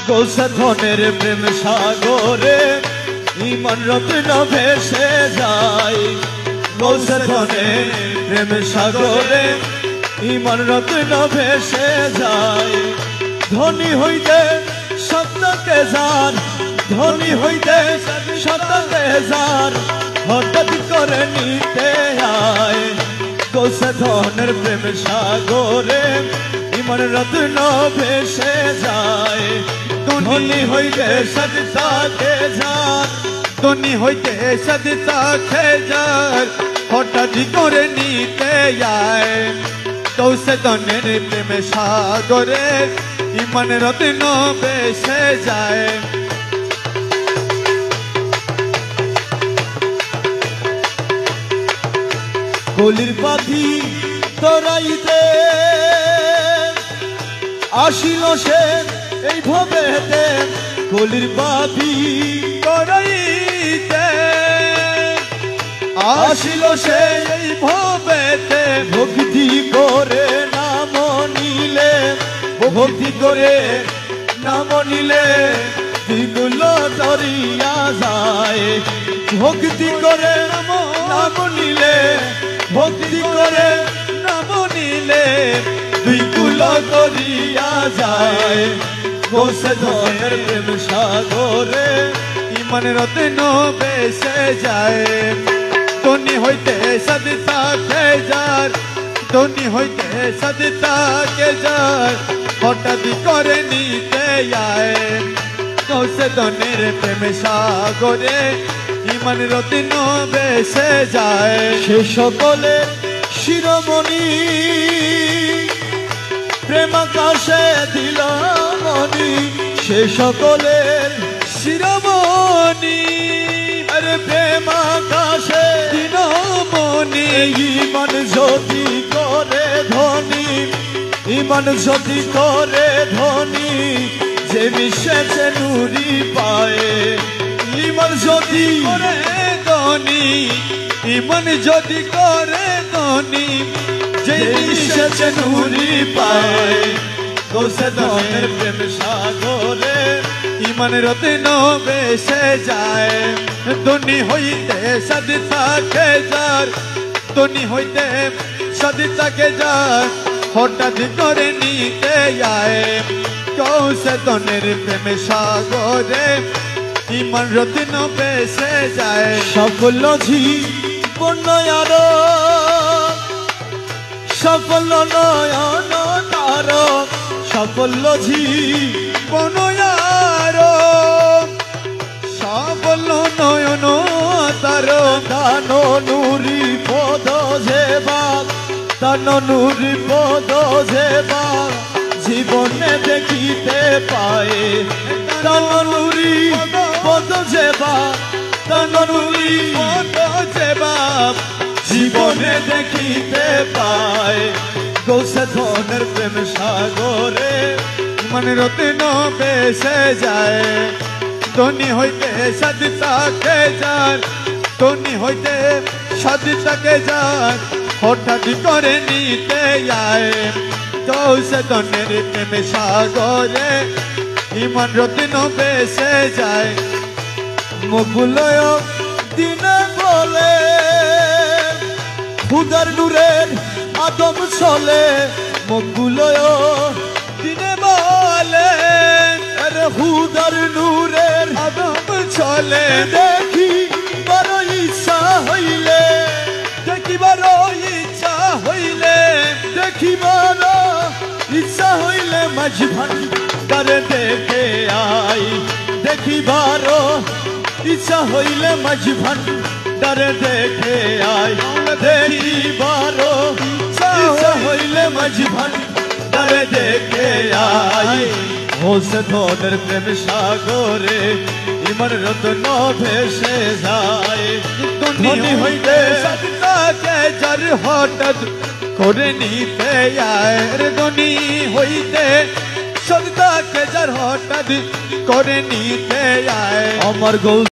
গৌসে ধনের প্রেম সাগরে ইমান রত্ন ভেসে যায়। গৌসে ধনের প্রেম সাগরে ইমান রত্ন ভেসে যায়। ধনী হইতে সত্যকে যার, ধনী হইতে সত্যকে যার, হঠাৎ করে নিতে আয়। গৌসে ধনের প্রেম সাগরে ইমান রত্ন ভেসে যায়। ধনী হইতে সত্যকে যার, ধনী হইতে সত্যকে যার, হঠাৎ করে নিতে আয়। গৌসে ধনের প্রেম সাগরে ইমান রত্ন ভেসে যায়। কলির পাখি তোরাইতে আসিল সে এই ভবেতে, কলির পাখি তোরাইতে আসিল সে এই ভবেতে। ভক্তি করে নাম নিলে, ভক্তি করে নাম নিলে দিগুলো দরিয়া যায়। ভক্তি করে নাম নিলে, ভক্তি করে নাম নিলে দিগুলো দরিয়া যায়। গৌসে ধনের প্রেম সাগরে ইমান রত্ন ভেসে যায়। ধনী হইতে সত্যকে যার, ধনী হইতে সত্যকে যার, হঠাৎ করে নিতে আয়। গৌসে ধনের প্রেম সাগরে ইমান রত্ন ভেসে যায়। সে সকলে শিরোমণি প্রেম আকাশে দিল মনি, সে সকলের শিরোমণি আরে প্রেম আকাশে দিল মনি। ইমান যদি করে ধনী, ইমান যদি করে ধনী, যে মিশেছে নুরি পায়। ইমান যদি করে ধনী, ইমান যদি করে ধনী, যে মিশেছে নুরি পায়। গৌসে ধনের প্রেম সাগরে ইমান রত্ন ভেসে যায়। ধনী হইতে সত্যকে যার, ধনী হইতে সত্যকে যার, হঠাৎ করে নিতে আয়। গৌসে ধনের প্রেম সাগরে ইমান রত্ন ভেসে যায়। সাফল্য জীবন আর সফল নয়ন তার, সাফল্য জীবন আর সাফল্য নয়ন তার। দান নুরি পদ যেবা, দান নুরি পদ যেবা, জীবনে দেখিতে পায়। দান নুরি পদ যেবা, দান নুরি পদ যেবা, জীবনে দেখিতে পায়। গৌসে ধনের প্রেম সাগরে ইমান রত্ন ভেসে যায়। ধনী হইতে সত্যকে যার, ধনী হইতে সত্যকে যার, হঠাৎ করে নিতে আয়। গৌসে ধনের প্রেম সাগরে ইমান রত্ন ভেসে যায়। মুকুলয় দিনে বলে খুদার নূরের আদম চলে। মুকুলয় দিনে বলে আরে খুদার নূরের আদম চলে। দেখিবার ইচ্ছা হইলে, দেখিবার ইচ্ছা হইলে, দেখিবার ইচ্ছা হইলে মাঝি ভান্ডারে দেখে আই। দেখিবার ইচ্ছা হইলে মাঝি ভান্ডারে দেখে আয়। দেখিবার ইচ্ছা হইলে মাঝি ভান্ডারে দেখে আয়। গৌসে ধনের প্রেম সাগরে ইমান রত্ন ভেসে যায়। ধনী হইতে সত্যকে যার, হঠাৎ করে নিতে আয়। ধনী হইতে সত্যকে যার, হঠাৎ করে নিতে আয়। আমার গৌস